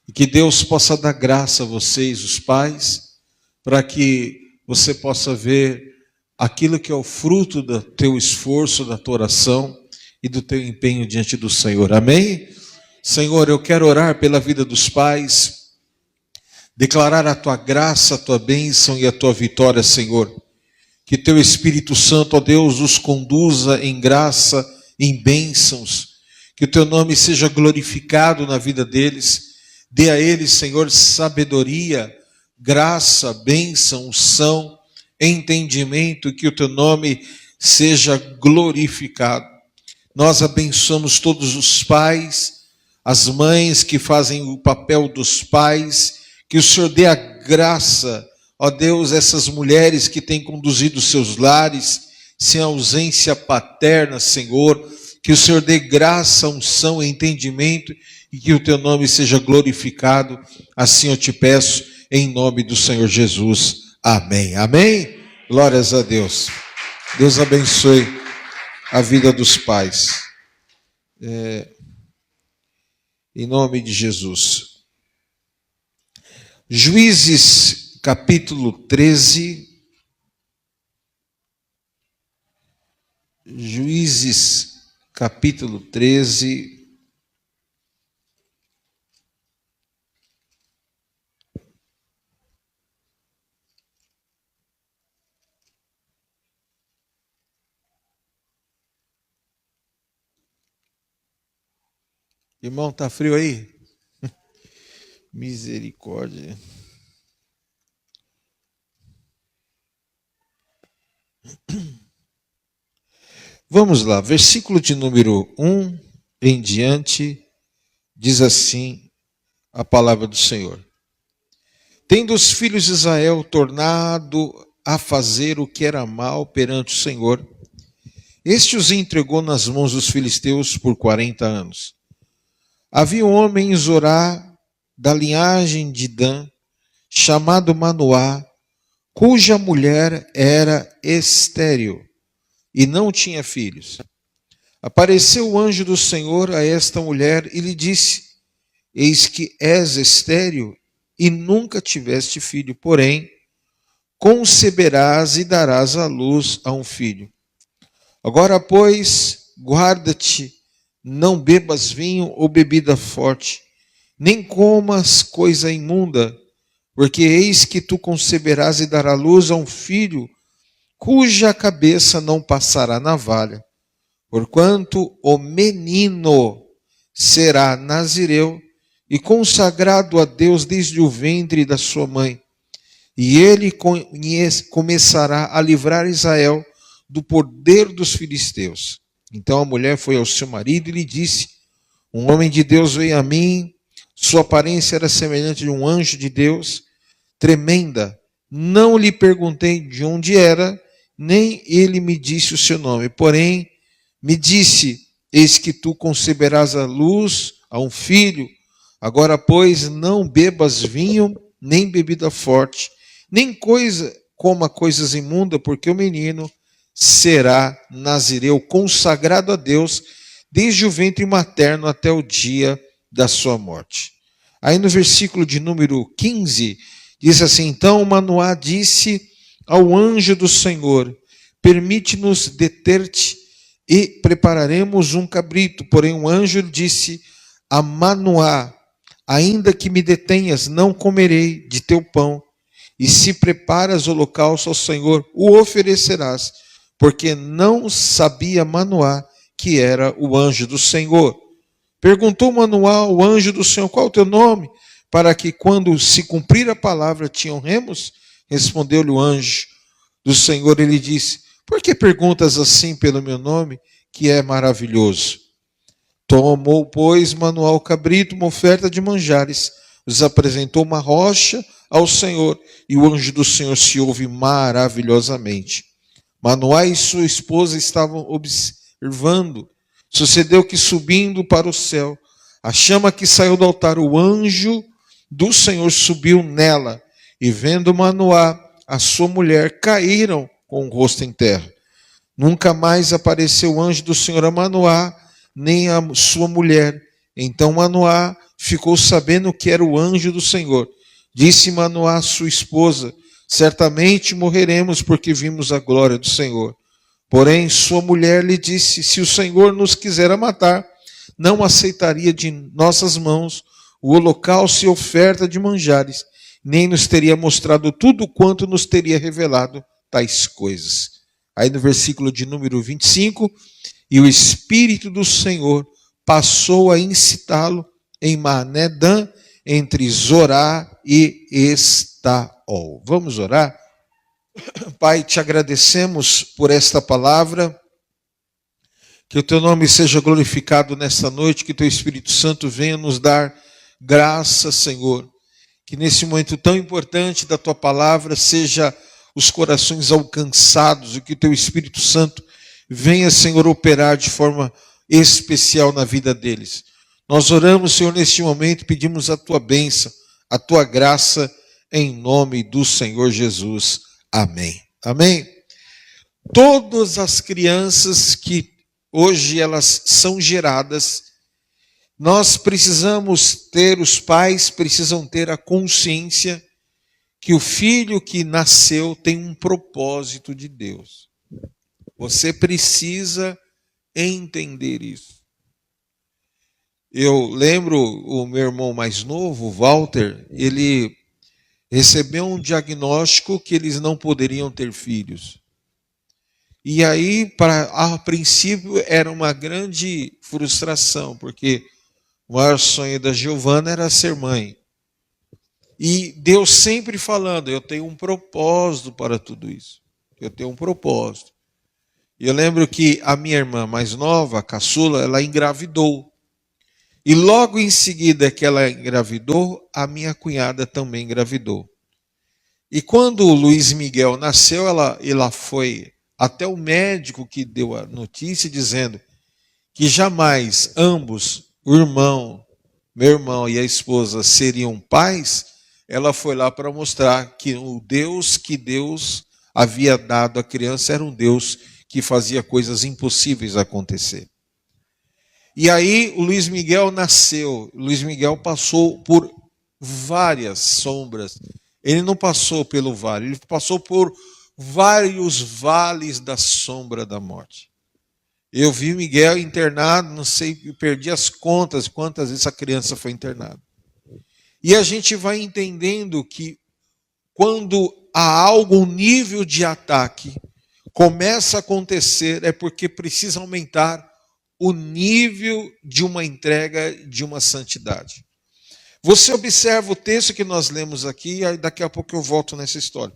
E que Deus possa dar graça a vocês, os pais, para que você possa ver aquilo que é o fruto do teu esforço, da tua oração e do teu empenho diante do Senhor. Amém? Senhor, eu quero orar pela vida dos pais, declarar a tua graça, a tua bênção e a tua vitória, Senhor. Que teu Espírito Santo, ó Deus, os conduza em graça, em bênçãos. Que o teu nome seja glorificado na vida deles. Dê a eles, Senhor, sabedoria, graça, bênção, unção, entendimento, que o teu nome seja glorificado. Nós abençoamos todos os pais, as mães que fazem o papel dos pais, que o Senhor dê a graça, ó Deus, essas mulheres que têm conduzido seus lares, sem ausência paterna, Senhor, que o Senhor dê graça, unção, entendimento, e que o teu nome seja glorificado, assim eu te peço, em nome do Senhor Jesus. Amém. Amém? Glórias a Deus. Deus abençoe a vida dos pais. Em nome de Jesus. Juízes, capítulo 13. Juízes, capítulo 13. Irmão, tá frio aí? Misericórdia. Vamos lá, versículo de número 1 em diante, diz assim a palavra do Senhor. Tendo os filhos de Israel tornado a fazer o que era mal perante o Senhor, este os entregou nas mãos dos filisteus por 40 anos. Havia um homem em Zorá, da linhagem de Dan, chamado Manoá, cuja mulher era estéril e não tinha filhos. Apareceu o anjo do Senhor a esta mulher e lhe disse: eis que és estéril e nunca tiveste filho, porém conceberás e darás à luz a um filho. Agora, pois, guarda-te, não bebas vinho ou bebida forte, nem comas coisa imunda, porque eis que tu conceberás e darás à luz a um filho, cuja cabeça não passará navalha, porquanto o menino será nazireu e consagrado a Deus desde o ventre da sua mãe. E ele começará a livrar Israel do poder dos filisteus. Então a mulher foi ao seu marido e lhe disse: um homem de Deus veio a mim, sua aparência era semelhante de um anjo de Deus, tremenda. Não lhe perguntei de onde era, nem ele me disse o seu nome. Porém, me disse: eis que tu conceberás à luz a um filho. Agora, pois, não bebas vinho, nem bebida forte, nem coma coisas imundas, porque o menino será nazireu, consagrado a Deus, desde o ventre materno até o dia da sua morte. Aí no versículo de número 15, diz assim: então Manoá disse ao anjo do Senhor: permite-nos deter-te e prepararemos um cabrito. Porém o anjo disse a Manoá: ainda que me detenhas, não comerei de teu pão, e se preparas holocausto ao Senhor, o oferecerás, porque não sabia Manoá que era o anjo do Senhor. Perguntou Manoá ao anjo do Senhor: qual é o teu nome? Para que quando se cumprir a palavra te honremos? Respondeu-lhe o anjo do Senhor, ele disse: por que perguntas assim pelo meu nome, que é maravilhoso? Tomou, pois, Manoá o cabrito, uma oferta de manjares, os apresentou uma rocha ao Senhor, e o anjo do Senhor se ouve maravilhosamente. Manoá e sua esposa estavam observando. Sucedeu que, subindo para o céu, a chama que saiu do altar, o anjo do Senhor subiu nela, e vendo Manoá, a sua mulher, caíram com o rosto em terra. Nunca mais apareceu o anjo do Senhor a Manoá, nem a sua mulher, Então Manoá ficou sabendo que era o anjo do Senhor. Disse Manoá à sua esposa: certamente morreremos porque vimos a glória do Senhor. Porém, sua mulher lhe disse: se o Senhor nos quisera matar, não aceitaria de nossas mãos o holocausto e oferta de manjares, nem nos teria mostrado tudo quanto nos teria revelado tais coisas. Aí no versículo de número 25, e o Espírito do Senhor passou a incitá-lo em Maanedã, entre Zorá e Estaol. Vamos orar? Pai, te agradecemos por esta palavra, que o teu nome seja glorificado nesta noite, que teu Espírito Santo venha nos dar graça, Senhor, que nesse momento tão importante da tua palavra seja os corações alcançados e que o teu Espírito Santo venha, Senhor, operar de forma especial na vida deles. Nós oramos, Senhor, neste momento, pedimos a tua bênção, a tua graça, em nome do Senhor Jesus. Amém. Amém. Todas as crianças que hoje elas são geradas, nós precisamos ter, os pais precisam ter a consciência que o filho que nasceu tem um propósito de Deus. Você precisa entender isso. Eu lembro o meu irmão mais novo, o Walter, ele recebeu um diagnóstico que eles não poderiam ter filhos. E aí, a princípio, era uma grande frustração, porque o maior sonho da Giovana era ser mãe. E Deus sempre falando, eu tenho um propósito para tudo isso. Eu tenho um propósito. E eu lembro que a minha irmã mais nova, a caçula, ela engravidou. E logo em seguida que ela engravidou, a minha cunhada também engravidou. E quando o Luiz Miguel nasceu, ela foi até o médico que deu a notícia dizendo que jamais ambos, o irmão, meu irmão e a esposa, seriam pais. Ela foi lá para mostrar que o Deus que Deus havia dado à criança era um Deus que fazia coisas impossíveis acontecer. E aí o Luiz Miguel nasceu. O Luiz Miguel passou por várias sombras. Ele não passou pelo vale, ele passou por vários vales da sombra da morte. Eu vi Miguel internado, não sei, eu perdi as contas quantas vezes a criança foi internada. E a gente vai entendendo que quando há algo, um nível de ataque começa a acontecer, é porque precisa aumentar o nível de uma entrega, de uma santidade. Você observa o texto que nós lemos aqui, e daqui a pouco eu volto nessa história.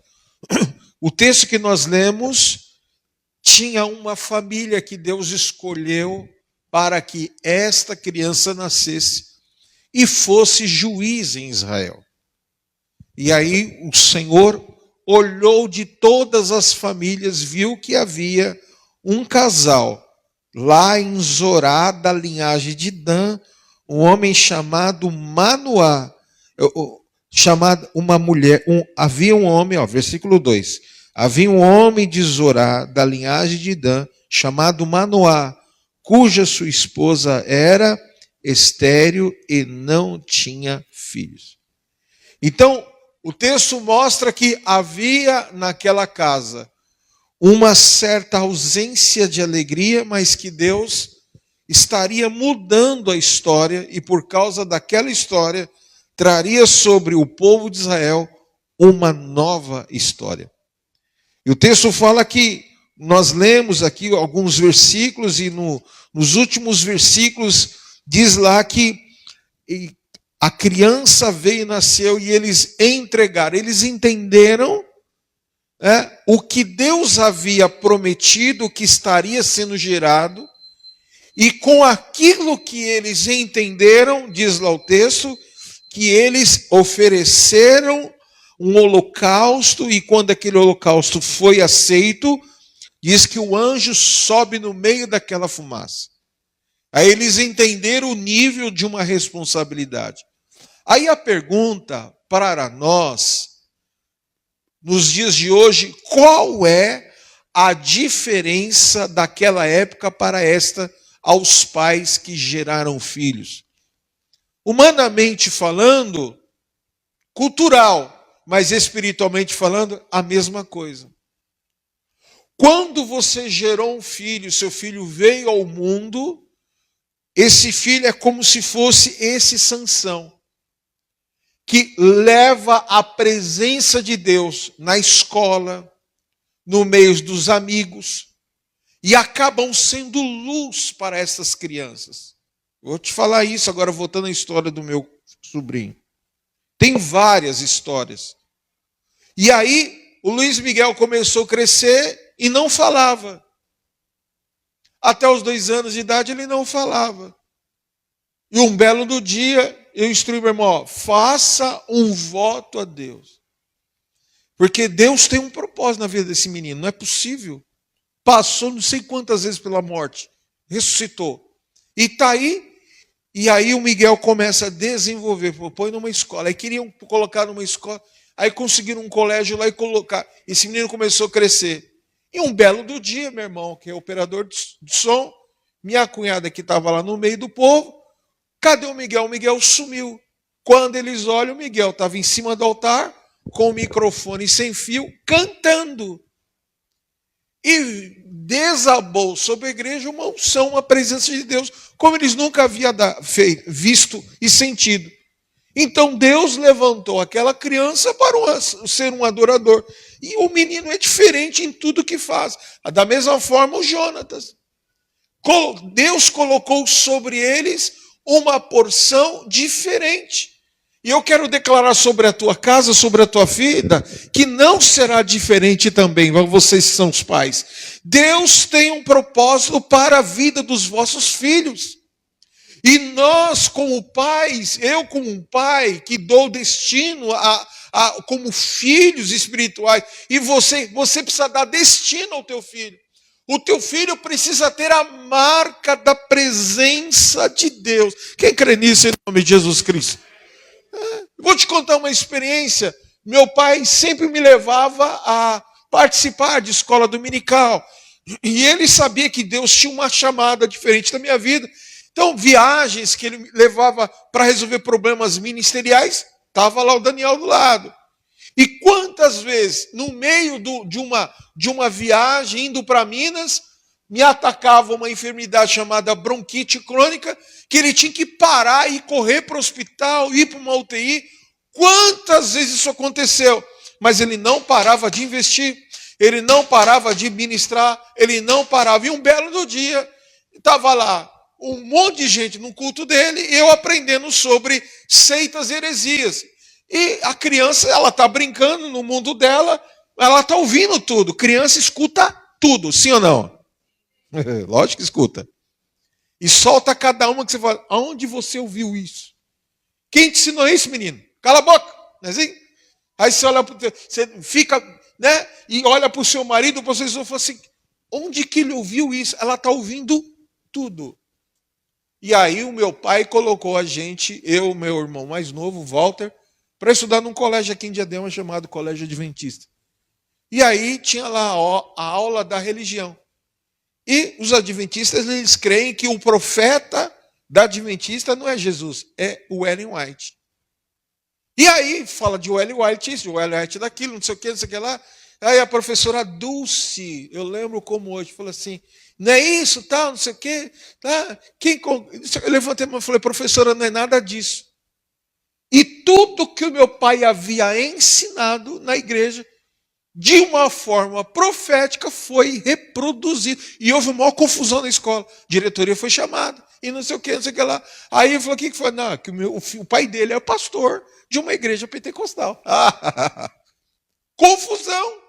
O texto que nós lemos tinha uma família que Deus escolheu para que esta criança nascesse e fosse juiz em Israel. E aí o Senhor olhou de todas as famílias, viu que havia um casal lá em Zorá, da linhagem de Dan, um homem chamado Manoá, havia um homem, versículo 2, havia um homem de Zorá, da linhagem de Dan, chamado Manoá, cuja sua esposa era estéril e não tinha filhos. Então, o texto mostra que havia naquela casa uma certa ausência de alegria, mas que Deus estaria mudando a história e por causa daquela história traria sobre o povo de Israel uma nova história. E o texto fala que nós lemos aqui alguns versículos e nos últimos versículos diz lá que a criança veio e nasceu e eles entregaram, eles entenderam o que Deus havia prometido que estaria sendo gerado, e com aquilo que eles entenderam, diz lá o texto, que eles ofereceram um holocausto, e quando aquele holocausto foi aceito, diz que o anjo sobe no meio daquela fumaça. Aí eles entenderam o nível de uma responsabilidade. Aí a pergunta para nós, nos dias de hoje, qual é a diferença daquela época para esta aos pais que geraram filhos? humanamente falando, cultural, mas espiritualmente falando, a mesma coisa. Quando você gerou um filho, seu filho veio ao mundo, esse filho é como se fosse esse Sansão, que leva a presença de Deus na escola, no meio dos amigos, e acabam sendo luz para essas crianças. Vou te falar isso agora, voltando à história do meu sobrinho. Tem várias histórias. E aí, o Luiz Miguel começou a crescer e não falava. Até os 2 anos de idade ele não falava. E um belo do dia, eu instruí meu irmão, faça um voto a Deus. Porque Deus tem um propósito na vida desse menino, não é possível. Passou não sei quantas vezes pela morte, ressuscitou. E está aí, e aí o Miguel começa a desenvolver, põe numa escola. Aí queriam colocar numa escola, aí conseguiram um colégio lá e colocar. Esse menino começou a crescer. E um belo do dia, meu irmão, que é operador de som, minha cunhada que estava lá no meio do povo, cadê o Miguel? O Miguel sumiu. Quando eles olham, o Miguel estava em cima do altar, com o microfone sem fio, cantando. E desabou sobre a igreja uma unção, uma presença de Deus, como eles nunca haviam visto e sentido. Então Deus levantou aquela criança para ser um adorador. E o menino é diferente em tudo que faz. Da mesma forma o Jonatas. Deus colocou sobre eles uma porção diferente. E eu quero declarar sobre a tua casa, sobre a tua vida, que não será diferente também, vocês que são os pais. Deus tem um propósito para a vida dos vossos filhos. E nós, como pais, eu como um pai que dou destino como filhos espirituais, e você precisa dar destino ao teu filho. O teu filho precisa ter a marca da presença de Deus. Quem crê nisso em nome de Jesus Cristo? Vou te contar uma experiência. Meu pai sempre me levava a participar de escola dominical. E ele sabia que Deus tinha uma chamada diferente da minha vida. Então, viagens que ele me levava para resolver problemas ministeriais, estava lá o Daniel do lado. E quantas vezes, no meio de uma viagem, indo para Minas, me atacava uma enfermidade chamada bronquite crônica, que ele tinha que parar e correr para o hospital, ir para uma UTI. Quantas vezes isso aconteceu? Mas ele não parava de investir, ele não parava de ministrar, ele não parava. E um belo do dia, estava lá um monte de gente no culto dele, e eu aprendendo sobre seitas e heresias. E a criança, ela está brincando no mundo dela, ela está ouvindo tudo. Criança escuta tudo, sim ou não? Lógico que escuta. E solta cada uma que você fala, aonde você ouviu isso? Quem te ensinou isso, menino? Cala a boca, não é assim? Aí você olha para você fica, né? E olha para o seu marido, vocês vão falar assim, onde que ele ouviu isso? Ela está ouvindo tudo. E aí o meu pai colocou a gente, eu, meu irmão mais novo, Walter, para estudar num colégio aqui em Diadema chamado Colégio Adventista. E aí tinha lá a aula da religião. E os adventistas, eles creem que o profeta da adventista não é Jesus, é o Ellen White. E aí fala de Ellen White isso, de Ellen White daquilo, não sei o que lá. Aí a professora Dulce, eu lembro como hoje, falou assim, não é isso, tal, não sei o quê. Tá? Eu levantei a mão e falei, professora, não é nada disso. E tudo que o meu pai havia ensinado na igreja, de uma forma profética, foi reproduzido. E houve uma maior confusão na escola. A diretoria foi chamada, e não sei o que lá. Aí ele falou, o que foi? Não, que o pai dele é pastor de uma igreja pentecostal. Confusão.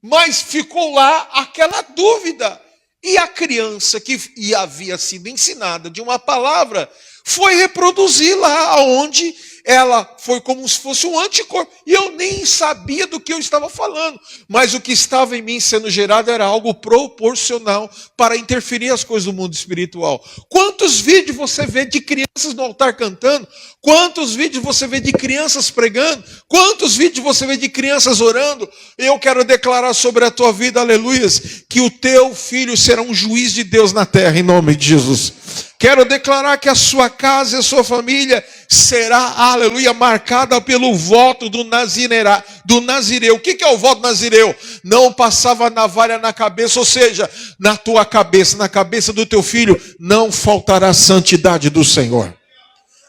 Mas ficou lá aquela dúvida. E a criança que havia sido ensinada de uma palavra foi reproduzir lá onde ela foi como se fosse um anticorpo. E eu nem sabia do que eu estava falando. Mas o que estava em mim sendo gerado era algo proporcional para interferir as coisas do mundo espiritual. Quantos vídeos você vê de crianças no altar cantando? Quantos vídeos você vê de crianças pregando? Quantos vídeos você vê de crianças orando? Eu quero declarar sobre a tua vida, aleluias, que o teu filho será um juiz de Deus na terra, em nome de Jesus. Quero declarar que a sua casa e a sua família será, aleluia, marcada pelo voto do Nazireu. O que é o voto nazireu? Não passava navalha na cabeça, ou seja, na tua cabeça, na cabeça do teu filho, não faltará a santidade do Senhor.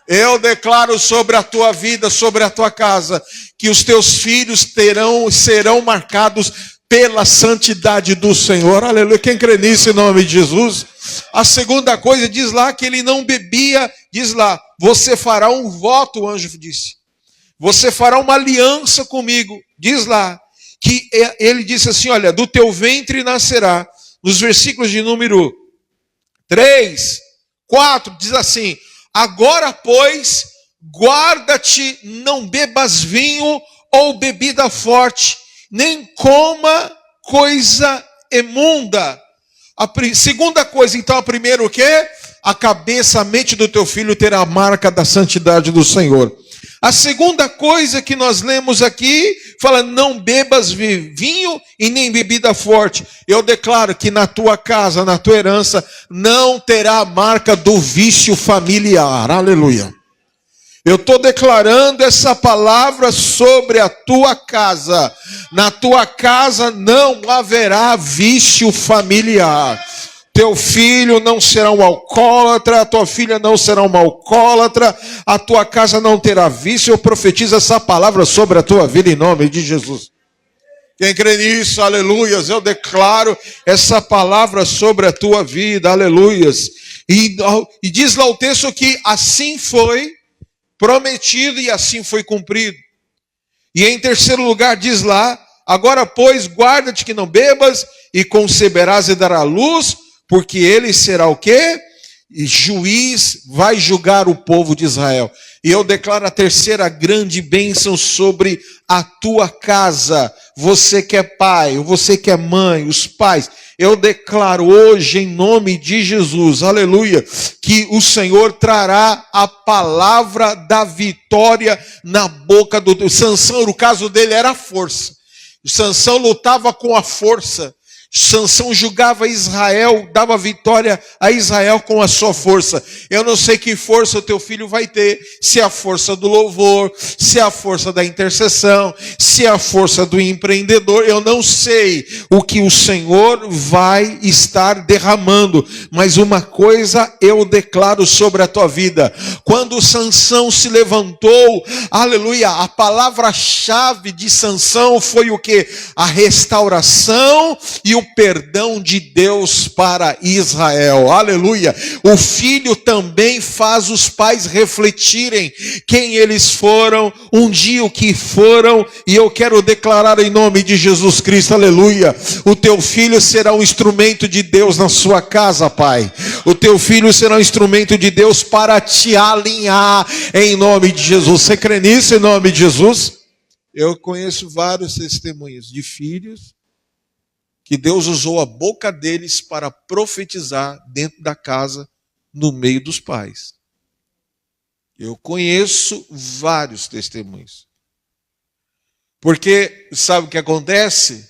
Eu declaro sobre a tua vida, sobre a tua casa, que os teus filhos serão marcados pela santidade do Senhor. Aleluia. Quem crê nisso em nome de Jesus? A segunda coisa, diz lá que ele não bebia, diz lá, você fará um voto, o anjo disse. Você fará uma aliança comigo. Diz lá, que ele disse assim, olha, do teu ventre nascerá. Nos versículos de número 3, 4, diz assim, agora, pois, guarda-te, não bebas vinho ou bebida forte, nem coma coisa imunda. A segunda coisa, então, a primeira o quê? A cabeça, a mente do teu filho terá a marca da santidade do Senhor. A segunda coisa que nós lemos aqui, fala, não bebas vinho e nem bebida forte. Eu declaro que na tua casa, na tua herança, não terá a marca do vício familiar. Aleluia. Eu estou declarando essa palavra sobre a tua casa. Na tua casa não haverá vício familiar. Teu filho não será um alcoólatra, a tua filha não será uma alcoólatra, a tua casa não terá vício. Eu profetizo essa palavra sobre a tua vida em nome de Jesus. Quem crê nisso, aleluias, eu declaro essa palavra sobre a tua vida, aleluias. E diz lá o texto que assim foi prometido e assim foi cumprido. E em terceiro lugar diz lá, agora pois guarda-te que não bebas e conceberás e dará luz, porque ele será o quê? Juiz, vai julgar o povo de Israel. E eu declaro a terceira grande bênção sobre a tua casa. Você que é pai, você que é mãe, os pais. Eu declaro hoje em nome de Jesus, aleluia, que o Senhor trará a palavra da vitória na boca do Sansão. O caso dele era a força. Sansão lutava com a força. Sansão julgava Israel, dava vitória a Israel com a sua força. Eu não sei que força o teu filho vai ter, se é a força do louvor, se é a força da intercessão, se é a força do empreendedor. Eu não sei o que o Senhor vai estar derramando, mas uma coisa eu declaro sobre a tua vida. Quando Sansão se levantou, aleluia, a palavra-chave de Sansão foi o quê? A restauração e o perdão de Deus para Israel, aleluia. O filho também faz os pais refletirem quem eles foram, um dia o que foram, e eu quero declarar em nome de Jesus Cristo, aleluia, o teu filho será um instrumento de Deus na sua casa, pai. O teu filho será um instrumento de Deus para te alinhar em nome de Jesus. Você crê nisso em nome de Jesus? Eu conheço vários testemunhos de filhos que Deus usou a boca deles para profetizar dentro da casa, no meio dos pais. Eu conheço vários testemunhos. Porque, sabe o que acontece?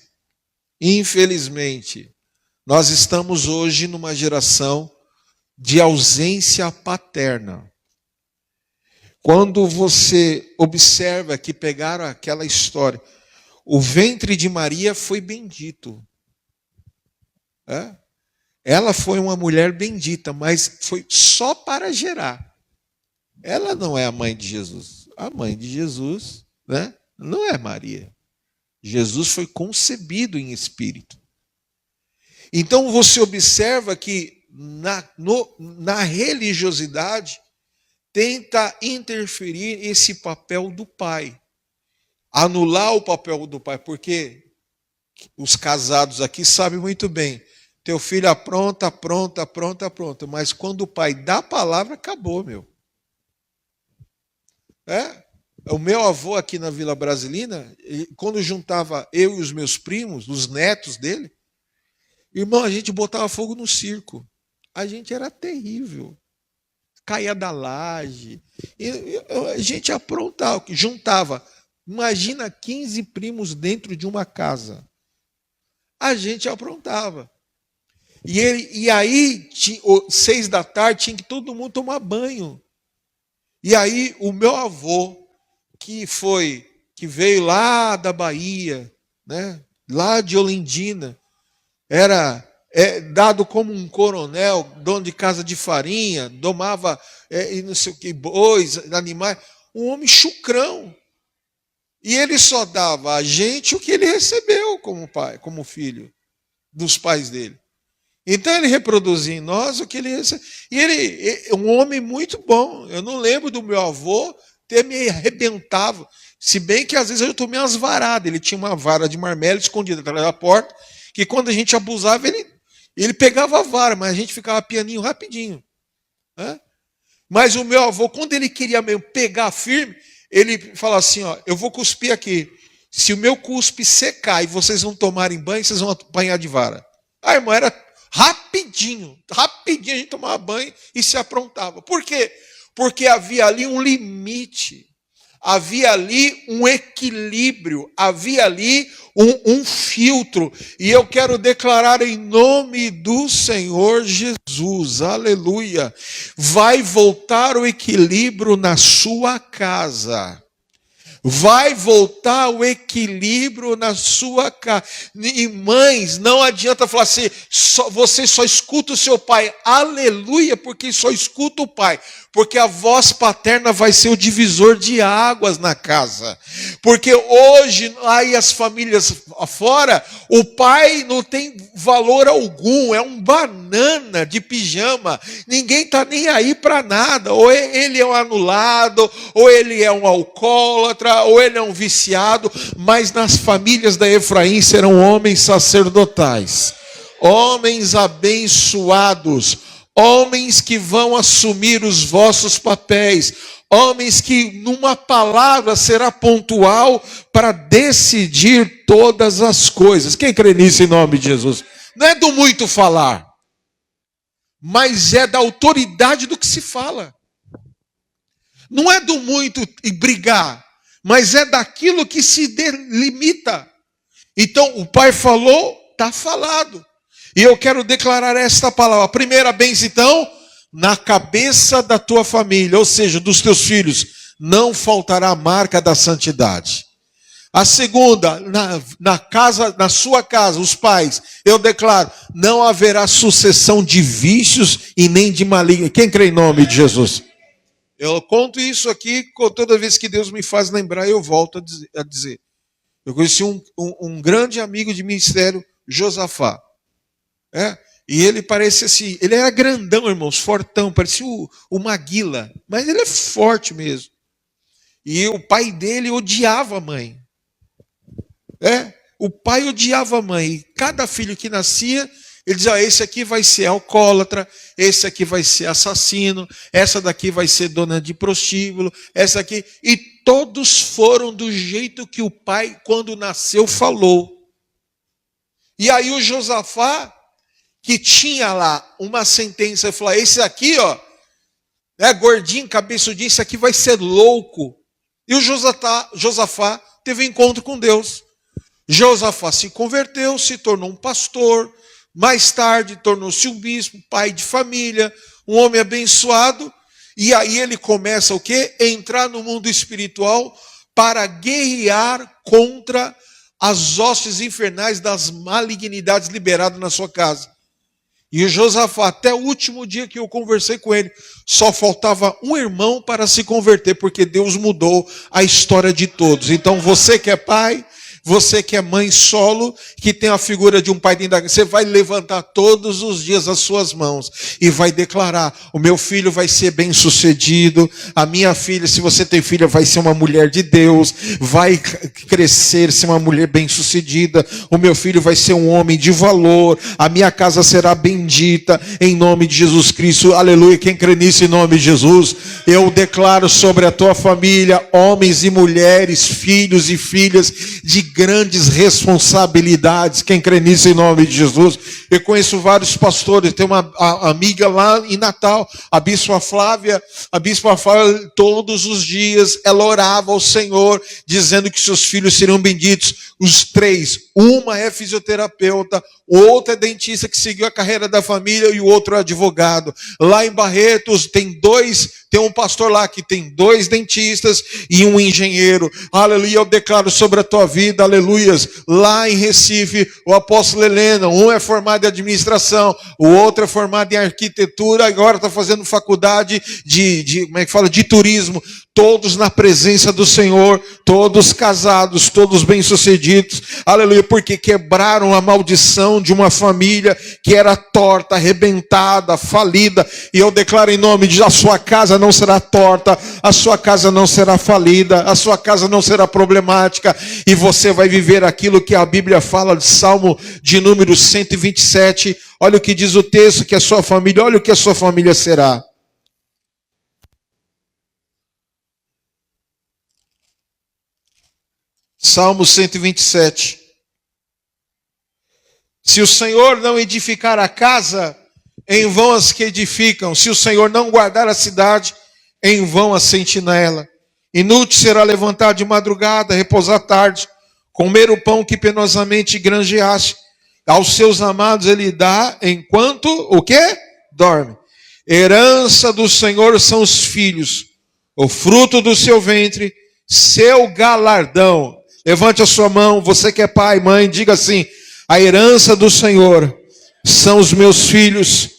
Infelizmente, nós estamos hoje numa geração de ausência paterna. Quando você observa que pegaram aquela história, o ventre de Maria foi bendito. Ela foi uma mulher bendita, mas foi só para gerar. Ela não é a mãe de Jesus. A mãe de Jesus, né, não é Maria. Jesus foi concebido em espírito. Então você observa que na religiosidade tenta interferir esse papel do pai. Anular o papel do pai, porque os casados aqui sabem muito bem. Teu filho apronta, mas quando o pai dá a palavra, acabou, meu. O meu avô aqui na Vila Brasilina, quando juntava eu e os meus primos, os netos dele, irmão, a gente botava fogo no circo. A gente era terrível. Caía da laje. A gente aprontava, juntava. Imagina 15 primos dentro de uma casa. A gente aprontava. E aí, 6 da tarde, tinha que todo mundo tomar banho. E aí, o meu avô, que veio lá da Bahia, né, lá de Olindina, era dado como um coronel, dono de casa de farinha, domava e não sei o que, bois, animais, um homem chucrão. E ele só dava a gente o que ele recebeu como pai, como filho dos pais dele. Então ele reproduzia em nós o que ele recebeu. E ele é um homem muito bom. Eu não lembro do meu avô ter me arrebentado. Se bem que às vezes eu tomei umas varadas. Ele tinha uma vara de marmelo escondida atrás da porta, que quando a gente abusava, ele pegava a vara, mas a gente ficava pianinho rapidinho. Né? Mas o meu avô, quando ele queria mesmo pegar firme, ele falava assim, ó, eu vou cuspir aqui. Se o meu cuspe secar e vocês não tomarem banho, vocês vão apanhar de vara. A irmã era rapidinho a gente tomava banho e se aprontava. Por quê? Porque havia ali um limite, havia ali um equilíbrio, havia ali um filtro. E eu quero declarar em nome do Senhor Jesus, aleluia, vai voltar o equilíbrio na sua casa. Vai voltar o equilíbrio na sua casa. E mães, não adianta falar assim, você só escuta o seu pai. Aleluia, porque só escuta o pai. Porque a voz paterna vai ser o divisor de águas na casa. Porque hoje, aí as famílias afora, o pai não tem valor algum. É um banana de pijama. Ninguém está nem aí para nada. Ou ele é um anulado, ou ele é um alcoólatra, ou ele é um viciado. Mas nas famílias da Efraim serão homens sacerdotais. Homens abençoados. Homens que vão assumir os vossos papéis, homens que numa palavra será pontual para decidir todas as coisas. Quem crê nisso em nome de Jesus? Não é do muito falar, mas é da autoridade do que se fala. Não é do muito e brigar, mas é daquilo que se delimita. Então o pai falou, está falado. E eu quero declarar esta palavra. A primeira bênção, então, na cabeça da tua família, ou seja, dos teus filhos, não faltará a marca da santidade. A segunda, na sua casa, os pais, eu declaro, não haverá sucessão de vícios e nem de maligno. Quem crê em nome de Jesus? Eu conto isso aqui, toda vez que Deus me faz lembrar, eu volto a dizer. Eu conheci um grande amigo de ministério, Josafá. E ele parece assim, ele era grandão, irmãos, fortão, parecia o Maguila, mas ele é forte mesmo. E o pai dele odiava a mãe. O pai odiava a mãe. E cada filho que nascia, ele dizia, esse aqui vai ser alcoólatra, esse aqui vai ser assassino, essa daqui vai ser dona de prostíbulo, essa aqui. E todos foram do jeito que o pai, quando nasceu, falou. E aí o Josafá, que tinha lá uma sentença, e falou, esse aqui, ó, gordinho, cabeçudinho, esse aqui vai ser louco. E o Josafá teve um encontro com Deus. Josafá se converteu, se tornou um pastor, mais tarde tornou-se um bispo, pai de família, um homem abençoado, e aí ele começa o quê? Entrar no mundo espiritual para guerrear contra as hostes infernais das malignidades liberadas na sua casa. E o Josafá, até o último dia que eu conversei com ele, só faltava um irmão para se converter, porque Deus mudou a história de todos. Então você que é pai, você que é mãe solo, que tem a figura de um pai dentro da... Você vai levantar todos os dias as suas mãos e vai declarar, o meu filho vai ser bem sucedido, a minha filha, se você tem filha, vai ser uma mulher de Deus, vai crescer, ser uma mulher bem sucedida, o meu filho vai ser um homem de valor, a minha casa será bendita, em nome de Jesus Cristo, aleluia. Quem crê nisso em nome de Jesus, eu declaro sobre a tua família, homens e mulheres, filhos e filhas de grandes responsabilidades. Quem crê nisso em nome de Jesus? Eu conheço vários pastores, tem uma amiga lá em Natal, a Bispa Flávia, todos os dias ela orava ao Senhor, dizendo que seus filhos seriam benditos, os 3, uma é fisioterapeuta, outra é dentista que seguiu a carreira da família e o outro é advogado. Lá em Barretos tem um pastor lá que tem 2 dentistas e um engenheiro. Aleluia, eu declaro sobre a tua vida, aleluias. Lá em Recife, o apóstolo Helena, um é formado em administração, o outro é formado em arquitetura, agora está fazendo faculdade de turismo. Todos na presença do Senhor, todos casados, todos bem-sucedidos, aleluia, porque quebraram a maldição de uma família que era torta, arrebentada, falida, e eu declaro em nome de Jesus, a sua casa não será torta, a sua casa não será falida, a sua casa não será problemática, e você vai viver aquilo que a Bíblia fala, de Salmo de número 127, olha o que diz o texto, que a sua família, olha o que a sua família será. Salmo 127. Se o Senhor não edificar a casa, em vão as que edificam. Se o Senhor não guardar a cidade, em vão a sentinela. Inútil será levantar de madrugada, repousar tarde, comer o pão que penosamente granjeaste. Aos seus amados ele dá, enquanto, o quê? Dorme. Herança do Senhor são os filhos, o fruto do seu ventre, seu galardão. Levante a sua mão, você que é pai, mãe, diga assim: a herança do Senhor são os meus filhos.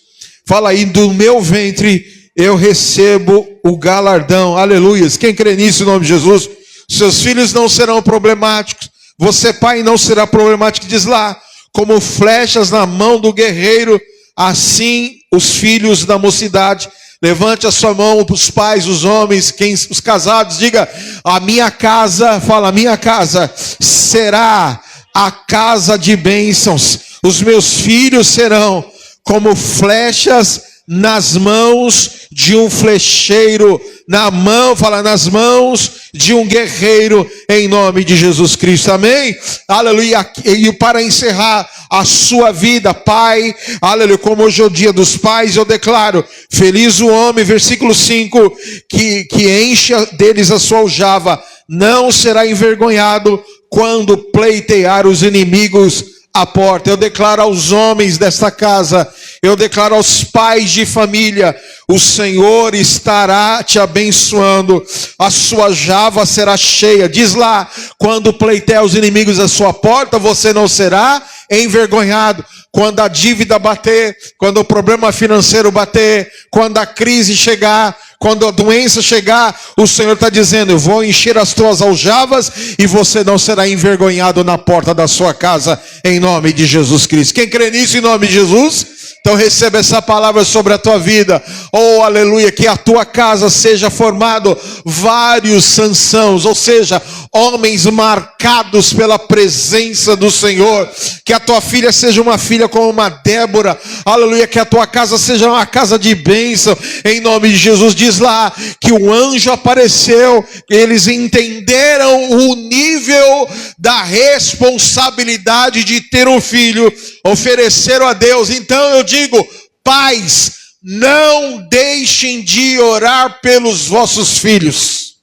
Fala aí, do meu ventre eu recebo o galardão. Aleluias. Quem crê nisso em nome de Jesus? Seus filhos não serão problemáticos. Você, pai, não será problemático. Diz lá, como flechas na mão do guerreiro, assim os filhos da mocidade. Levante a sua mão para os pais, os homens, os casados, diga: a minha casa, fala, a minha casa será a casa de bênçãos. Os meus filhos serão como flechas nas mãos de um flecheiro, nas mãos de um guerreiro, em nome de Jesus Cristo, amém? Aleluia. E para encerrar a sua vida, pai, aleluia, como hoje é o dia dos pais, eu declaro: feliz o homem, versículo 5, que enche deles a sua aljava, não será envergonhado quando pleitear os inimigos à porta. Eu declaro aos homens desta casa, eu declaro aos pais de família: o Senhor estará te abençoando, a sua java será cheia. Diz lá, quando pleitear os inimigos à sua porta, você não será envergonhado. Quando a dívida bater, quando o problema financeiro bater, quando a crise chegar, quando a doença chegar, o Senhor está dizendo: eu vou encher as tuas aljavas e você não será envergonhado na porta da sua casa, em nome de Jesus Cristo. Quem crê nisso em nome de Jesus? Então receba essa palavra sobre a tua vida. Oh, aleluia, que a tua casa seja formado vários Sansãos, ou seja, homens marcados pela presença do Senhor. Que a tua filha seja uma filha como uma Débora. Aleluia, que a tua casa seja uma casa de bênção, em nome de Jesus. Diz lá que o anjo apareceu, eles entenderam o nível da responsabilidade de ter um filho, ofereceram a Deus. Então eu digo, pais, não deixem de orar pelos vossos filhos.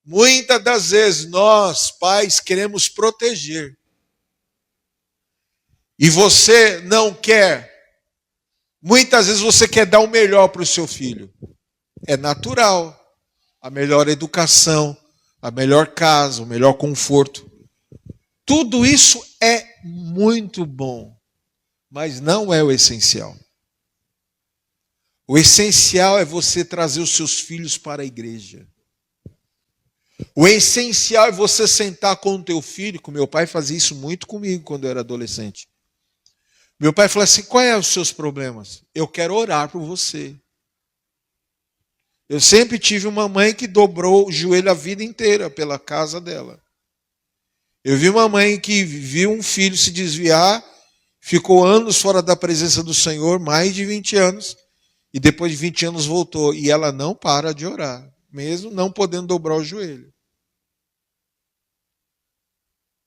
Muitas das vezes nós, pais, queremos proteger. E você não quer. Muitas vezes você quer dar o melhor para o seu filho. É natural. A melhor educação, a melhor casa, o melhor conforto. Tudo isso é muito bom, mas não é o essencial. O essencial é você trazer os seus filhos para a igreja. O essencial é você sentar com o teu filho, como meu pai fazia isso muito comigo quando eu era adolescente. Meu pai falou assim: quais são os seus problemas? Eu quero orar por você. Eu sempre tive uma mãe que dobrou o joelho a vida inteira pela casa dela. Eu vi uma mãe que viu um filho se desviar, ficou anos fora da presença do Senhor, mais de 20 anos, e depois de 20 anos voltou. E ela não para de orar, mesmo não podendo dobrar o joelho.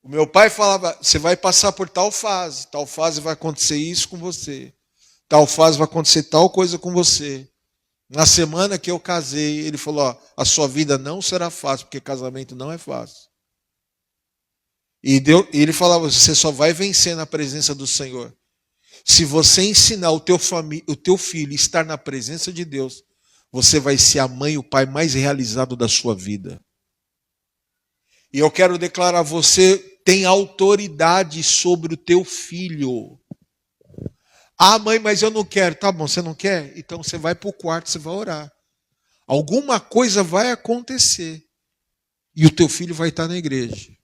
O meu pai falava: você vai passar por tal fase vai acontecer isso com você, tal fase vai acontecer tal coisa com você. Na semana que eu casei, ele falou: ó, a sua vida não será fácil, porque casamento não é fácil. E ele falava, você só vai vencer na presença do Senhor se você ensinar o teu filho a estar na presença de Deus. Você vai ser a mãe e o pai mais realizado da sua vida. E eu quero declarar, você tem autoridade sobre o teu filho. Ah, mãe, mas eu não quero. Tá bom, você não quer? Então você vai para o quarto, você vai orar. Alguma coisa vai acontecer. E o teu filho vai estar na igreja.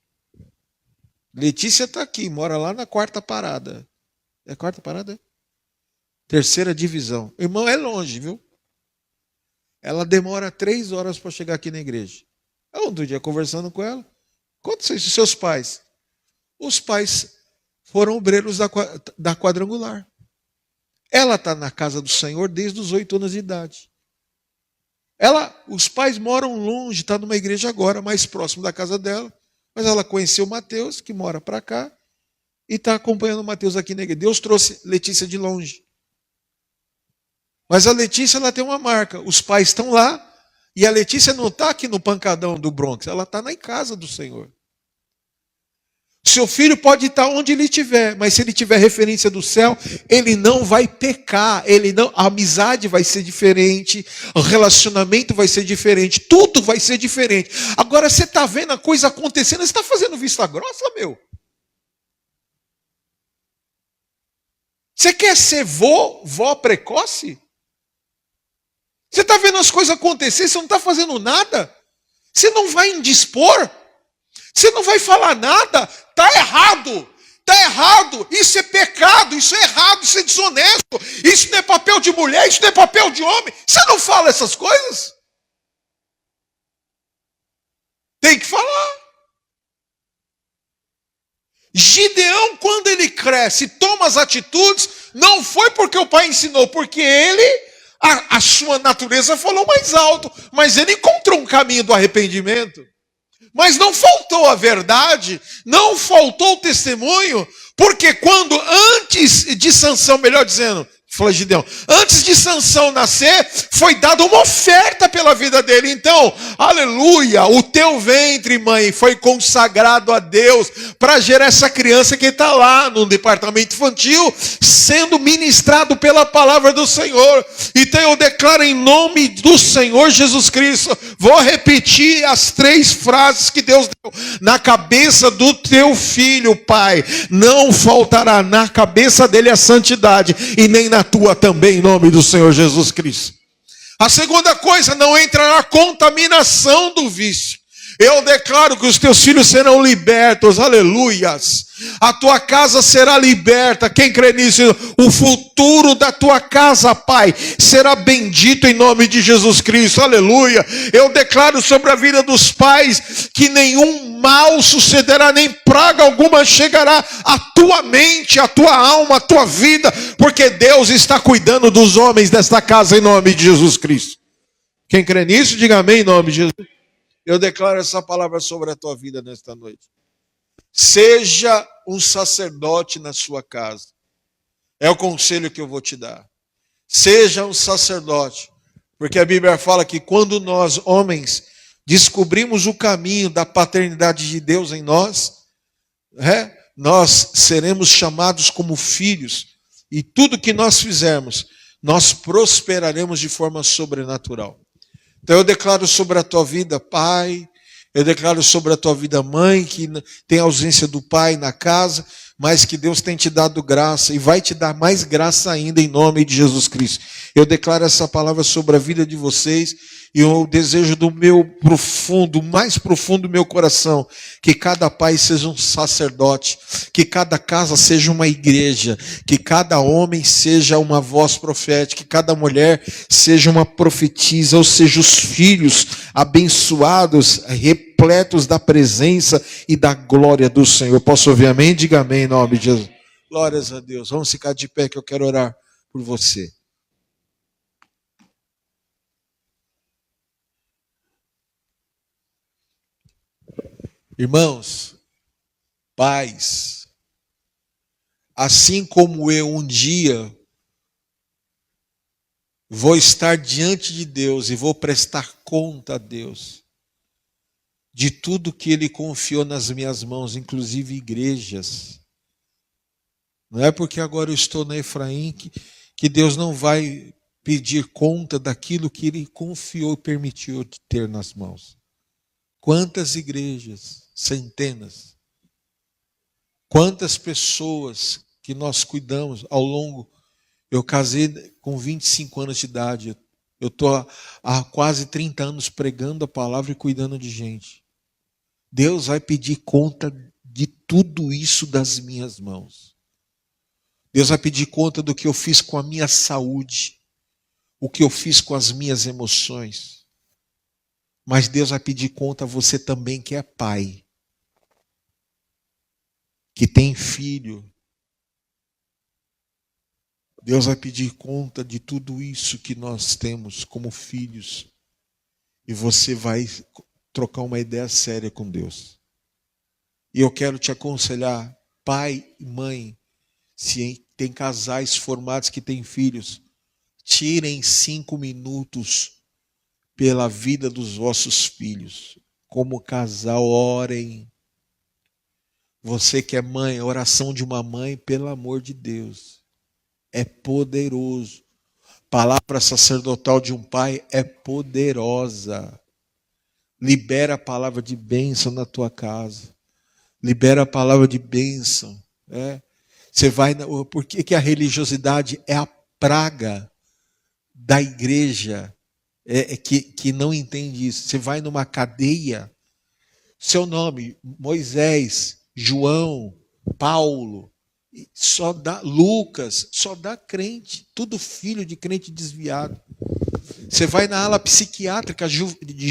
Letícia está aqui, mora lá na quarta parada. É quarta parada? Terceira divisão. Irmão, é longe, viu? Ela demora 3 horas para chegar aqui na igreja. Eu outro dia conversando com ela. Conta isso, seus pais. Os pais foram obreiros da quadrangular. Ela está na casa do Senhor desde os 8 anos de idade. Os pais moram longe, está numa igreja agora, mais próximo da casa dela. Mas ela conheceu o Mateus, que mora para cá, e está acompanhando o Mateus aqui na igreja. Deus trouxe Letícia de longe. Mas a Letícia, ela tem uma marca. Os pais estão lá, e a Letícia não está aqui no pancadão do Bronx, ela está na casa do Senhor. Seu filho pode estar onde ele estiver, mas se ele tiver referência do céu, ele não vai pecar, a amizade vai ser diferente, o relacionamento vai ser diferente, tudo vai ser diferente. Agora você está vendo a coisa acontecendo, você está fazendo vista grossa, meu? Você quer ser vó precoce? Você está vendo as coisas acontecer, você não está fazendo nada? Você não vai indispor? Você não vai falar nada? Está errado. Está errado. Isso é pecado. Isso é errado. Isso é desonesto. Isso não é papel de mulher. Isso não é papel de homem. Você não fala essas coisas? Tem que falar. Gideão, quando ele cresce, toma as atitudes, não foi porque o pai ensinou, porque a sua natureza falou mais alto. Mas ele encontrou um caminho do arrependimento. Mas não faltou a verdade, não faltou o testemunho, porque quando antes de Sansão, melhor dizendo, fala Gideão, antes de Sansão nascer, foi dada uma oferta pela vida dele. Então, aleluia, o teu ventre, mãe, foi consagrado a Deus para gerar essa criança que está lá no departamento infantil, sendo ministrado pela palavra do Senhor. Então eu declaro em nome do Senhor Jesus Cristo, vou repetir as 3 frases que Deus deu na cabeça do teu filho, pai. Não faltará na cabeça dele a santidade e nem na tua também, em nome do Senhor Jesus Cristo. A segunda coisa, não entrará contaminação do vício. Eu declaro que os teus filhos serão libertos, aleluias. A tua casa será liberta. Quem crê nisso? O futuro da tua casa, pai, será bendito em nome de Jesus Cristo, aleluia. Eu declaro sobre a vida dos pais que nenhum mal sucederá, nem praga alguma chegará à tua mente, à tua alma, à tua vida, porque Deus está cuidando dos homens desta casa em nome de Jesus Cristo. Quem crê nisso, diga amém em nome de Jesus. Eu declaro essa palavra sobre a tua vida nesta noite. Seja um sacerdote na sua casa. É o conselho que eu vou te dar. Seja um sacerdote. Porque a Bíblia fala que quando nós, homens, descobrimos o caminho da paternidade de Deus em nós, nós seremos chamados como filhos. E tudo que nós fizermos, nós prosperaremos de forma sobrenatural. Então eu declaro sobre a tua vida, pai, eu declaro sobre a tua vida, mãe, que tem ausência do pai na casa, mas que Deus tem te dado graça e vai te dar mais graça ainda em nome de Jesus Cristo. Eu declaro essa palavra sobre a vida de vocês e eu desejo do meu profundo, mais profundo do meu coração, que cada pai seja um sacerdote, que cada casa seja uma igreja, que cada homem seja uma voz profética, que cada mulher seja uma profetisa, ou seja, os filhos abençoados, repletos da presença e da glória do Senhor. Posso ouvir amém? Diga amém em nome de Jesus. Glórias a Deus. Vamos ficar de pé que eu quero orar por você. Irmãos, pais, assim como eu um dia vou estar diante de Deus e vou prestar conta a Deus, de tudo que Ele confiou nas minhas mãos, inclusive igrejas. Não é porque agora eu estou na Efraim que Deus não vai pedir conta daquilo que Ele confiou e permitiu de ter nas mãos. Quantas igrejas? Centenas. Quantas pessoas que nós cuidamos ao longo. Eu casei com 25 anos de idade. Eu estou há quase 30 anos pregando a palavra e cuidando de gente. Deus vai pedir conta de tudo isso das minhas mãos. Deus vai pedir conta do que eu fiz com a minha saúde, o que eu fiz com as minhas emoções. Mas Deus vai pedir conta a você também que é pai, que tem filho. Deus vai pedir conta de tudo isso que nós temos como filhos. E você vai trocar uma ideia séria com Deus. E eu quero te aconselhar, pai e mãe, se tem casais formados que têm filhos, tirem 5 minutos pela vida dos vossos filhos. Como casal, orem. Você que é mãe, a oração de uma mãe, pelo amor de Deus, é poderoso. Palavra sacerdotal de um pai é poderosa. Libera a palavra de bênção na tua casa. Libera a palavra de bênção. Você vai. Por que a religiosidade é a praga da igreja que não entende isso? Você vai numa cadeia, seu nome, Moisés, João, Paulo, só dá Lucas, só dá crente, tudo filho de crente desviado. Você vai na ala psiquiátrica de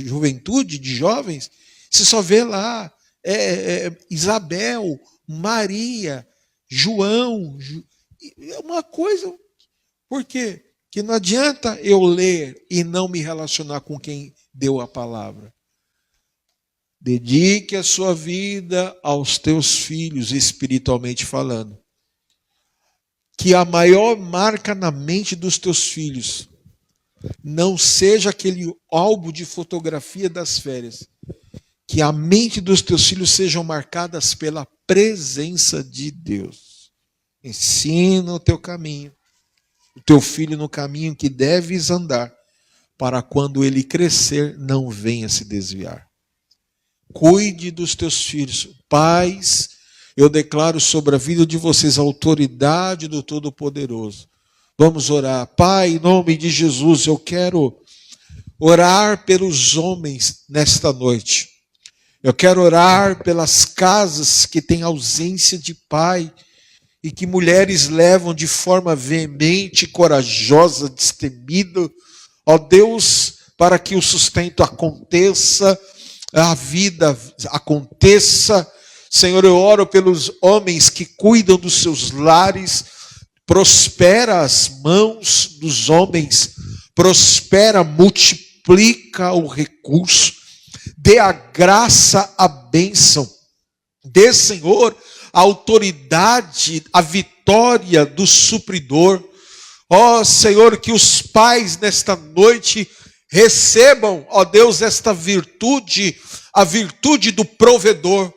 juventude, de jovens, você só vê lá Isabel, Maria, João. É uma coisa. Por quê? Que não adianta eu ler e não me relacionar com quem deu a palavra. Dedique a sua vida aos teus filhos, espiritualmente falando. Que a maior marca na mente dos teus filhos não seja aquele álbum de fotografia das férias. Que a mente dos teus filhos sejam marcadas pela presença de Deus. Ensina o teu caminho, o teu filho no caminho que deves andar, para quando ele crescer, não venha se desviar. Cuide dos teus filhos. Pais, eu declaro sobre a vida de vocês a autoridade do Todo-Poderoso. Vamos orar. Pai, em nome de Jesus, eu quero orar pelos homens nesta noite. Eu quero orar pelas casas que têm ausência de pai e que mulheres levam de forma veemente, corajosa, destemida. Ó Deus, para que o sustento aconteça, a vida aconteça. Senhor, eu oro pelos homens que cuidam dos seus lares. Prospera as mãos dos homens, prospera, multiplica o recurso, dê a graça, a bênção, dê, Senhor, a autoridade, a vitória do supridor. Ó Senhor, que os pais nesta noite recebam, ó Deus, esta virtude, a virtude do provedor.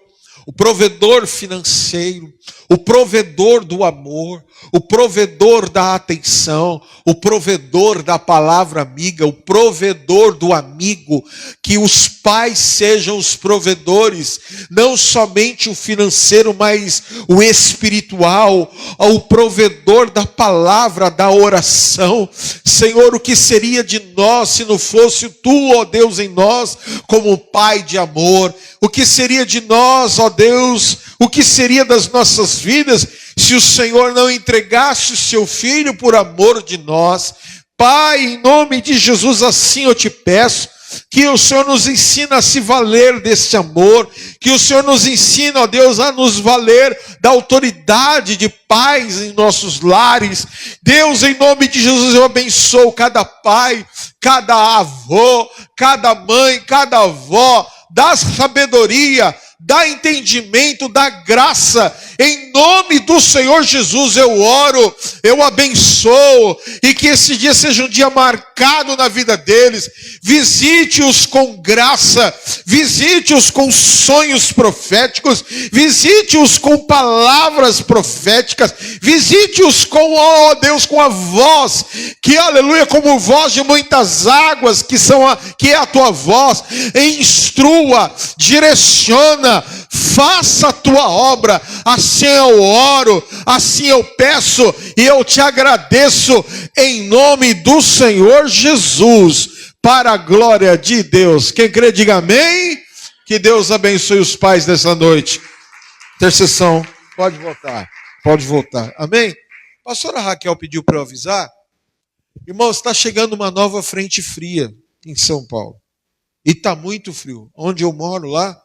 O provedor financeiro, o provedor do amor, o provedor da atenção, o provedor da palavra amiga, o provedor do amigo. Que os pais sejam os provedores, não somente o financeiro, mas o espiritual, o provedor da palavra, da oração. Senhor, o que seria de nós se não fosse Tu, ó Deus, em nós, como Pai de amor? O que seria de nós, ó Deus, o que seria das nossas vidas se o Senhor não entregasse o seu Filho por amor de nós? Pai, em nome de Jesus, assim eu te peço, que o Senhor nos ensina a se valer desse amor, que o Senhor nos ensina, ó Deus, a nos valer da autoridade de pais em nossos lares. Deus, em nome de Jesus, eu abençoo cada pai, cada avô, cada mãe, cada avó. Dá sabedoria, dá entendimento, dá graça Em nome do Senhor Jesus eu oro, eu abençoo, e que esse dia seja um dia marcado na vida deles. Visite-os com graça, visite-os com sonhos proféticos, visite-os com palavras proféticas, visite-os com, ó Deus, com a voz, que aleluia, como voz de muitas águas, que é a tua voz. Instrua, direciona, faça a tua obra. Assim eu oro, assim eu peço e eu te agradeço em nome do Senhor Jesus, para a glória de Deus. Quem crê, diga amém. Que Deus abençoe os pais dessa noite. Intercessão, pode voltar, amém. A pastora Raquel pediu para eu avisar, irmãos, está chegando uma nova frente fria em São Paulo, e está muito frio. Onde eu moro lá,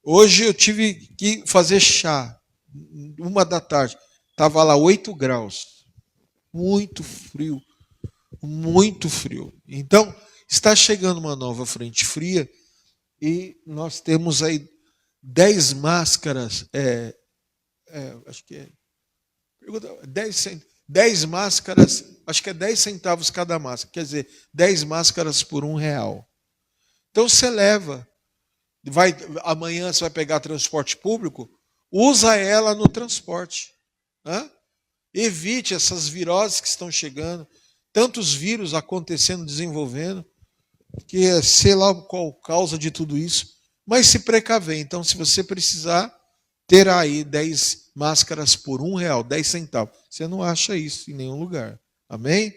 hoje eu tive que fazer chá, 1h da tarde, estava lá 8 graus, muito frio, então está chegando uma nova frente fria, e nós temos aí 10 máscaras, acho que é 10 máscaras, acho que é 10 centavos cada máscara, quer dizer, 10 máscaras por R$1. Então você leva, amanhã você vai pegar transporte público, usa ela no transporte. Evite essas viroses que estão chegando, tantos vírus acontecendo, desenvolvendo, que sei lá qual causa de tudo isso, mas se precaver. Então, se você precisar, terá aí 10 máscaras por R$1, 10 centavos. Você não acha isso em nenhum lugar. Amém?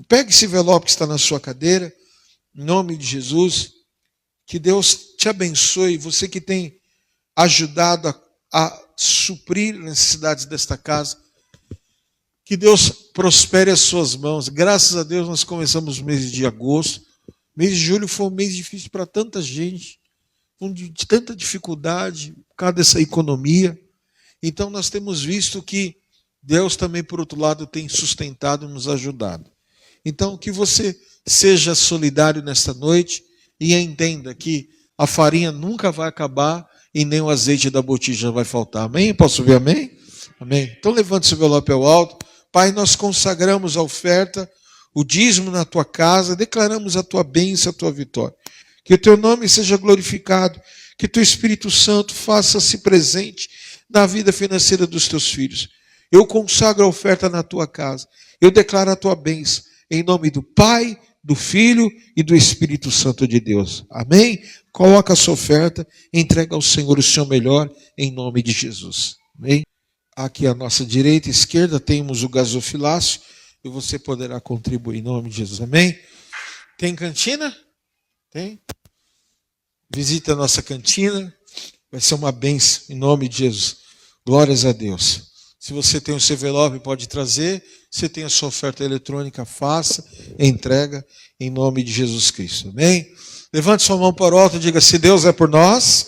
Pegue esse envelope que está na sua cadeira, em nome de Jesus. Que Deus te abençoe, você que tem ajudado a suprir as necessidades desta casa. Que Deus prospere as suas mãos. Graças a Deus nós começamos o mês de agosto. O mês de julho foi um mês difícil para tanta gente, de tanta dificuldade por causa dessa economia. Então nós temos visto que Deus também, por outro lado, tem sustentado e nos ajudado. Então que você seja solidário nesta noite e entenda que a farinha nunca vai acabar e nem o azeite da botija vai faltar. Amém? Posso ouvir amém? Amém. Então levante seu envelope ao alto. Pai, nós consagramos a oferta, o dízimo na tua casa, declaramos a tua bênção, a tua vitória. Que o teu nome seja glorificado, que o teu Espírito Santo faça-se presente na vida financeira dos teus filhos. Eu consagro a oferta na tua casa, eu declaro a tua bênção, em nome do Pai, do Filho e do Espírito Santo de Deus. Amém? Coloca a sua oferta, entrega ao Senhor o seu melhor, em nome de Jesus. Amém? Aqui à nossa direita e esquerda temos o gasofilácio e você poderá contribuir em nome de Jesus. Amém? Tem cantina? Tem? Visita a nossa cantina. Vai ser uma bênção em nome de Jesus. Glórias a Deus. Se você tem o seu envelope, pode trazer. Se tem a sua oferta eletrônica, faça, entrega em nome de Jesus Cristo. Amém? Levante sua mão para o alto e diga: se Deus é por nós,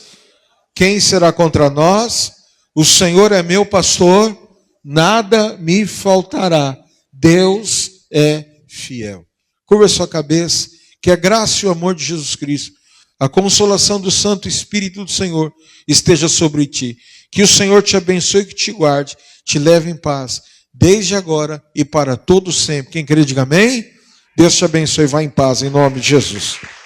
quem será contra nós? O Senhor é meu pastor, nada me faltará. Deus é fiel. Curva a sua cabeça, que a graça e o amor de Jesus Cristo, a consolação do Santo Espírito do Senhor esteja sobre ti. Que o Senhor te abençoe e que te guarde, te leve em paz, desde agora e para todo sempre. Quem crê, diga amém. Deus te abençoe e vá em paz, em nome de Jesus.